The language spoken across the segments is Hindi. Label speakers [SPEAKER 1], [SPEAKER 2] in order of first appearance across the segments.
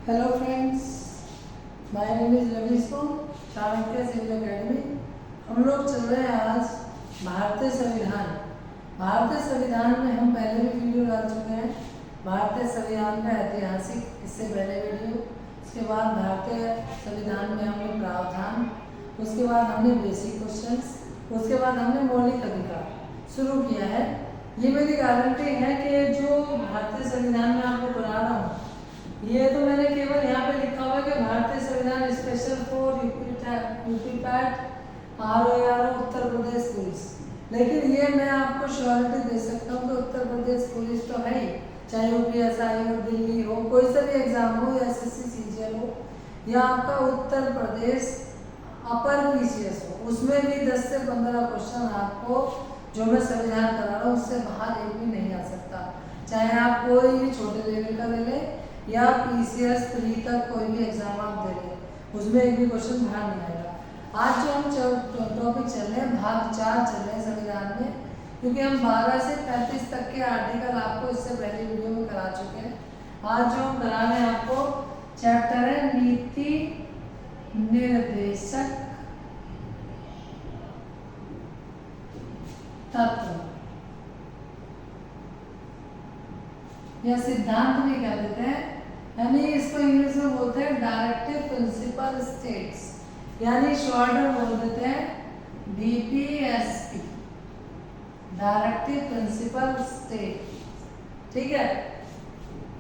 [SPEAKER 1] Hello friends, my name is Ravish Chanakya civil academy. हम लोग चल रहे हैं आज भारतीय संविधान। भारतीय संविधान में हम पहले भी वीडियो डाल चुके हैं। भारतीय संविधान का ऐतिहासिक, इससे पहले वीडियो। उसके बाद भारतीय संविधान में हमने प्रावधान, उसके बाद हमने बेसिक क्वेश्चंस, उसके बाद हमने मौलिक अधिकार शुरू किया है। ये मेरी गारंटी है कि जो भारतीय संविधान में आपको पढ़ा रहा हूँ, ये तो मैंने केवल यहाँ पे लिखा हुआ है कि भारतीय संविधान special for UP PAT ROAR Uttar Pradesh police, लेकिन ये मैं आपको श्योरिटी दे सकता हूँ कि उत्तर प्रदेश पुलिस तो है ही, चाहे UPSI हो, दिल्ली हो, कोई सा भी एग्जाम हो, या SSC CGL हो, या आपका उत्तर प्रदेश अपर PCS हो, उसमें भी 10 से 15 क्वेश्चन आपको जो मैं संविधान करा रहा हूँ उससे बाहर एक भी नहीं आ सकता। चाहे आप कोई भी छोटे लेवल का ले लें या PCS 3 तक कोई भी एग्जाम आप दे लें, उसमें एक भी क्वेश्चन बाहर नहीं आएगा। आज जो हम टॉपिक चल रहे हैं, भाग 4 चल रहे हैं संविधान में, क्योंकि हम 12 से 35 तक के आर्टिकल आपको इससे पहले वीडियो में करा चुके हैं। आज जो हम करा रहे हैं आपको चैप्टर है नीति निर्देशक तत्व या सिद्धांत भी कह देते हैं, यानी इसको इंग्लिश में बोलते हैं डायरेक्टिव प्रिंसिपल स्टेट्स, यानी शॉर्ट में बोल देते हैं DPSP, डायरेक्टिव प्रिंसिपल स्टेट। ठीक है,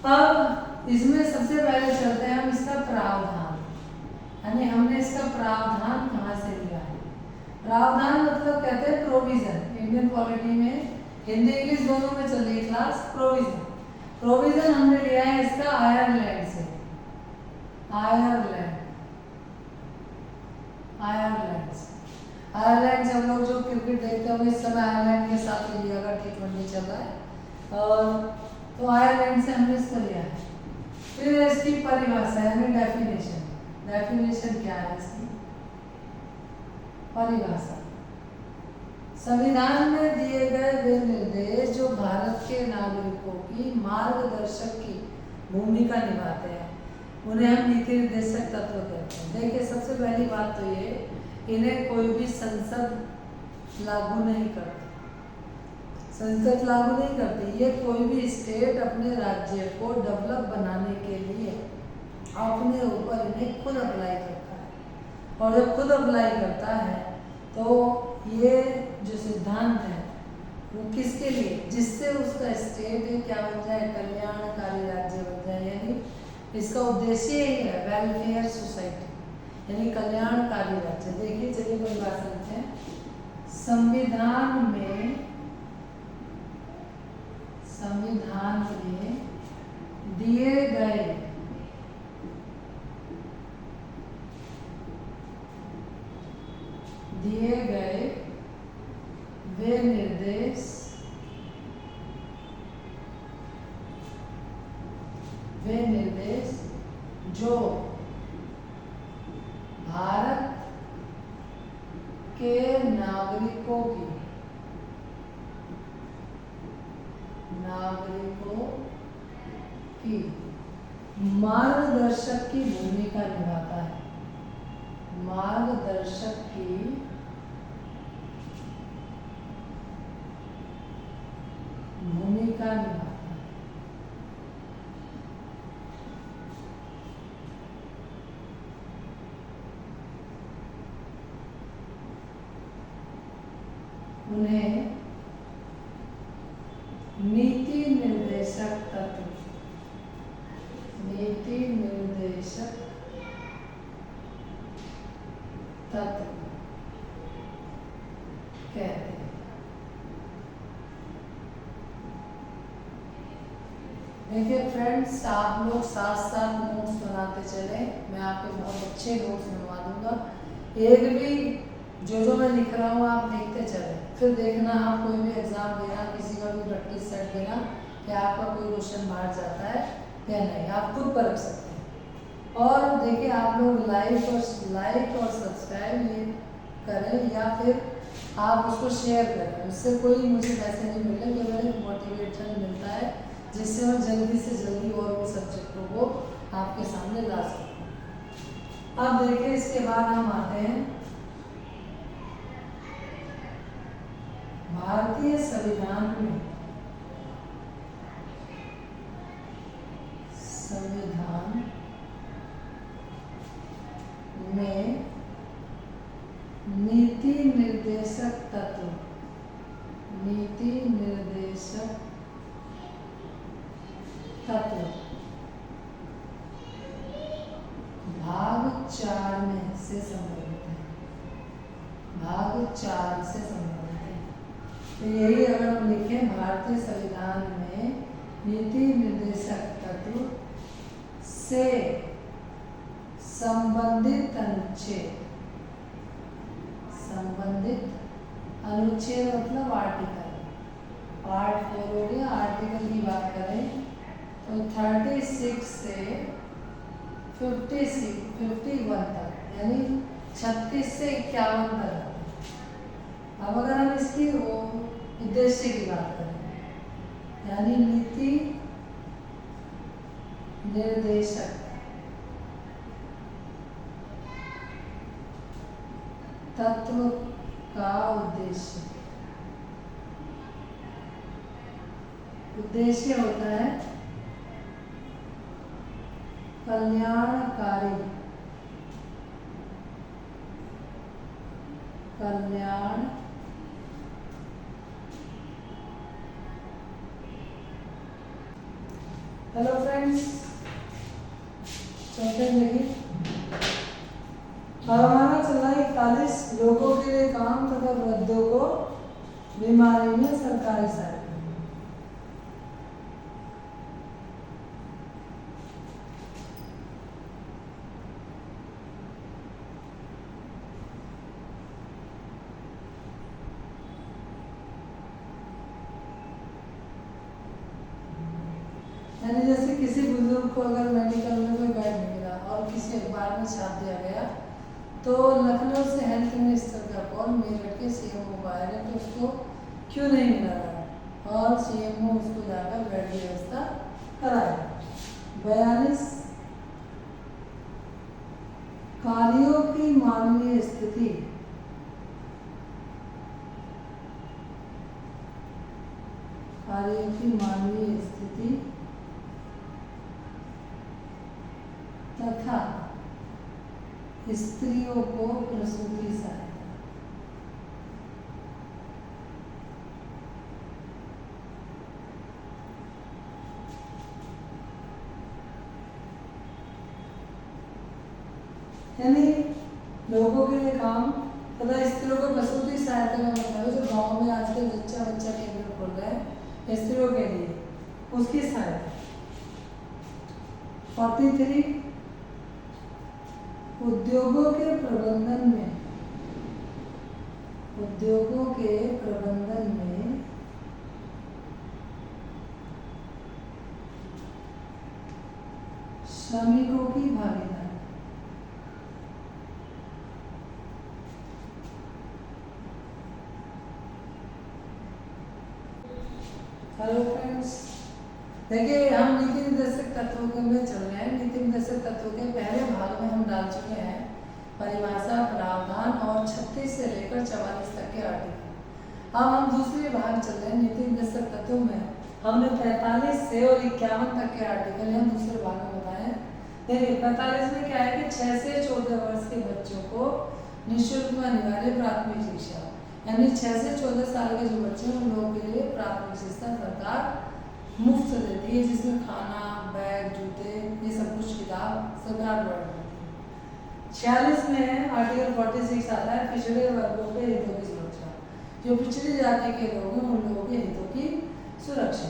[SPEAKER 1] अब इसमें सबसे पहले चलते हैं हम इसका प्रावधान, यानी हमने इसका प्रावधान कहाँ से लिया है। प्रावधान मतलब कहते हैं प्रोविजन। इंडियन पॉलिटी में हिंदी इंग्लिश दोनों में चल रही क्लास। प्रोविजन हमने लिया है इसका आयरलैंड से। आयरलैंड से हम लोग जो क्रिकेट देखते हैं इस समय आयरलैंड के साथ इंडिया का T20 चल रहा है, और तो आयरलैंड से हमने इसको लिया है। फिर इसकी परिभाषा यानी डेफिनेशन क्या है इसकी परिभाषा। संविधान में दिए गए वे निर्देश जो भारत के नागरिकों की मार्गदर्शक की भूमिका निभाते हैं, उन्हें हम नीति निर्देशक तत्व कहते हैं। देखिए, सबसे पहली बात तो ये, इन्हें कोई भी संसद लागू नहीं करती। ये कोई भी स्टेट अपने राज्य को डेवलप बनाने के लिए अपने ऊपर इन्हें खुद अप्लाई करता है, और जब खुद अप्लाई करता है तो ये जो सिद्धांत है वो किसके लिए, जिससे उसका स्टेट क्या बन जाए, कल्याणकारी राज्य बन जाए। यानी इसका उद्देश्य यही है, वेलफेयर सोसाइटी, यानी कल्याणकारी राज्य। देखिए, चलिए कोई बात समझते हैं। संविधान में दिए गए वे निर्देश जो भारत के नागरिकों की मार्गदर्शक की भूमिका निभाता है। मार्गदर्शक की भूमिका निभाता है। उन्हें नीति निर्देशक तत्व कहते हैं। देखिए फ्रेंड्स, आप लोग साथ साथ नोट्स बनाते चले, मैं आपको बहुत अच्छे नोट्स बनवा दूंगा। एक भी जो मैं लिख रहा हूँ आप लिखते चले, फिर देखना आप कोई भी एग्जाम देना, किसी का भी प्रैक्टिस सेट देना कि आपका कोई क्वेश्चन बाहर जाता है या नहीं, आप खुद परख सकते हैं। और देखिए, आप लोग लाइक और सब्सक्राइब ये करें, या फिर आप उसको शेयर करें। उससे कोई मुझे पैसे नहीं मिल रहे, केवल एक मोटिवेशन मिलता है, जिससे मैं जल्दी से जल्दी और भी सब्जेक्टों को आपके सामने ला सकूँ। अब देखिए इसके बाद हम आते हैं भारतीय संविधान में नीति निर्देशक तत्व भाग 4 में से संबंधित है, भाग 4 से संबंधित है। तो यही अगर हम लिखें भारतीय संविधान में नीति निर्देशक तत्व से संबंधित अनुच्छेद मतलब आर्टिकल, पार्ट 4 हो गया। आर्टिकल की बात करें तो 36 से 51 तक, यानी 36 से 51 तक। अब अगर हम इसकी उद्देश्य की बात करें, यानी नीति निर्देशक तत्व का उद्देश्य होता है कल्याणकारी हेलो फ्रेंड्स, चौथे देखिए हमारा चल रहा है 41 लोगों के लिए काम तथा वृद्धों को बीमारी में सरकारी सहायता। यानी जैसे किसी बुजुर्ग को अगर मेडिकल में कोई बेड नहीं मिला और किसी अखबार में छाप दिया गया, तो लखनऊ से हेल्थ मिनिस्टर का कॉल मेरठ के सीएमओ को आया है, तो उसको क्यों नहीं मिला रहा और सीएमओ उसको जाकर बेड की व्यवस्था कराया। 42 कार्यों की मानवीय स्थिति तथा स्त्रियों को प्रसूति सहायता। यानी लोगों के लिए काम तथा स्त्रियों को प्रसूति सहायता का मतलब है जो गाँव में आजकल बच्चा केंद्र खोल रहे हैं स्त्रियों के लिए, उसकी सहायता। 43 उद्योगों के प्रबंधन में श्रमिकों की भागीदारी। हेलो फ्रेंड्स, देखिए हम नीति निर्देशक तत्वों में चल रहे हैं। नीति निर्देशक तत्वों के पहले भाग में हम डाल चुके हैं परिभाषा, प्रावधान और 36 से लेकर 44 तक के आर्टिकल। अब हम दूसरे भाग चल रहे हैं नीति निर्देशक तत्वों में। हमने 45 से और 51 तक के आर्टिकल हम दूसरे भाग में बताए। देखिए 45 में क्या है कि 6 से 14 वर्ष के बच्चों को निःशुल्क व अनिवार्य प्राथमिक शिक्षा, यानी 6 से 14 साल के जो बच्चे हैं उन लोगों के लिए प्राथमिक शिक्षा सरकार मुफ्त देती है, जिसमें खाना, बैग, जूते, ये सब कुछ किताब सरकार द्वारा देती है। 46 में आर्टिकल 46 आता है पिछड़े वर्गों के हितों की सुरक्षा। जो पिछड़ी जाति के लोग हैं उन लोगों के हितों की सुरक्षा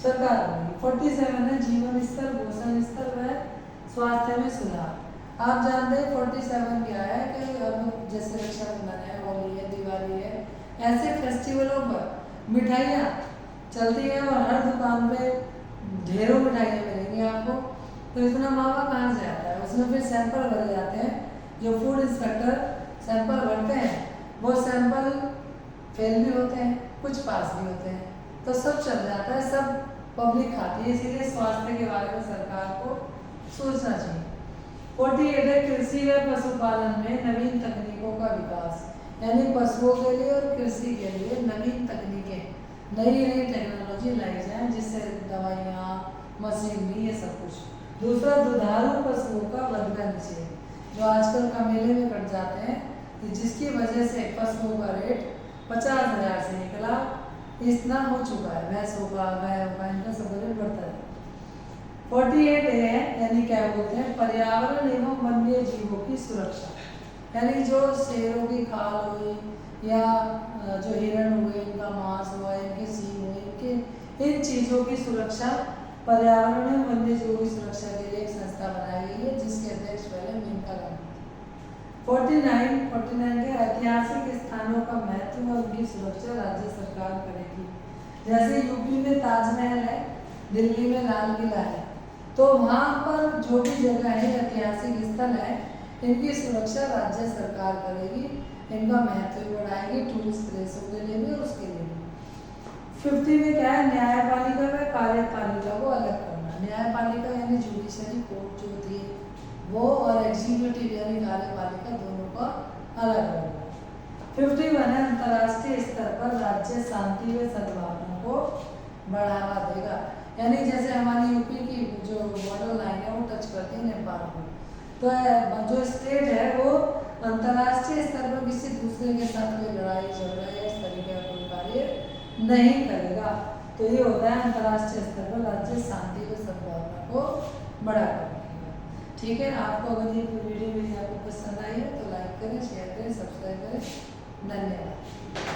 [SPEAKER 1] सरकार करेगी। 47 है जीवन स्तर, पोषण स्तर व स्वास्थ्य में सुधार। आप जानते हैं 47 क्या है कि अब जैसे रक्षाबंधन है, होली है, दिवाली है, ऐसे फेस्टिवलों पर मिठाइयाँ चलती है और हर दुकान पे ढेरों मिठाइयाँ मिलेंगी आपको। तो इतना महंगा कहाँ से आता है? उसमें फिर सैंपल भरे जाते हैं, जो फूड इंस्पेक्टर सैंपल भरते हैं वो सैंपल फेल भी होते हैं, कुछ पास भी होते हैं, तो सब चल जाता है, सब पब्लिक खाती है। इसीलिए स्वास्थ्य के बारे में सरकार को सोचना चाहिए। 48 है कृषि व पशुपालन में नवीन तकनीकों का विकास, यानी पशुओं के लिए और कृषि के लिए नवीन तकनीकें, नई नई टेक्नोलॉजी लाई जाए जिससे दवाइयाँ, मशीनरी, ये सब कुछ। दूसरा, दुधारू पशुओं का वध निषेध, जो आजकल का मेले में कट जाते हैं, जिसकी वजह से पशुओं का रेट 50,000 से 1,00,000 इतना हो चुका है। भैंसों का, गायों का, इनका सब रेट बढ़ता है। 48 है, यानी क्या बोलते हैं, पर्यावरण एवं वन्य जीवों की सुरक्षा, यानी जो शेरों की खाल हुई या जो हिरण हुए, इनका मांस हुआ, इनके सींग हुए, इनके इन चीज़ों की सुरक्षा, पर्यावरण एवं वन्य जीवों की सुरक्षा के लिए एक संस्था बनाई गई है जिसके अध्यक्ष पहले मेनका गांधी। 49 के ऐतिहासिक स्थानों का महत्व और उनकी सुरक्षा राज्य सरकार करेगी। जैसे यूपी में ताजमहल है, दिल्ली में लाल किला है, तो वहाँ पर जो भी जगह है, ऐतिहासिक स्थल है, इनकी सुरक्षा राज्य सरकार करेगी, इनका महत्व भी बढ़ाएगी टूरिस्ट प्लेसों के लिए भी और उसके लिए भी। 50 में क्या है, न्यायपालिका व कार्यपालिका को अलग करना। न्यायपालिका यानी जुडिशरी कोर्ट जो होती है वो, और एग्जीक्यूटिव यानी कार्यपालिका, दोनों का अलग करना। 51 है, अंतर्राष्ट्रीय स्तर पर राज्य शांति व सद्भावना को बढ़ावा देगा, यानी जैसे हमारी यूपी की जो बॉर्डर लाइन है वो टच करती है नेपाल को, तो जो स्टेट है वो अंतर्राष्ट्रीय स्तर पर किसी दूसरे के साथ कोई लड़ाई झगड़ा या इस तरीके का कोई कार्य नहीं करेगा। तो ये होता है अंतर्राष्ट्रीय स्तर पर राज्य शांति व सद्भावना को बढ़ावा देगा। ठीक है, आपको अगर ये वीडियो आपको पसंद आई है तो लाइक करें, शेयर करें, सब्सक्राइब करें। धन्यवाद।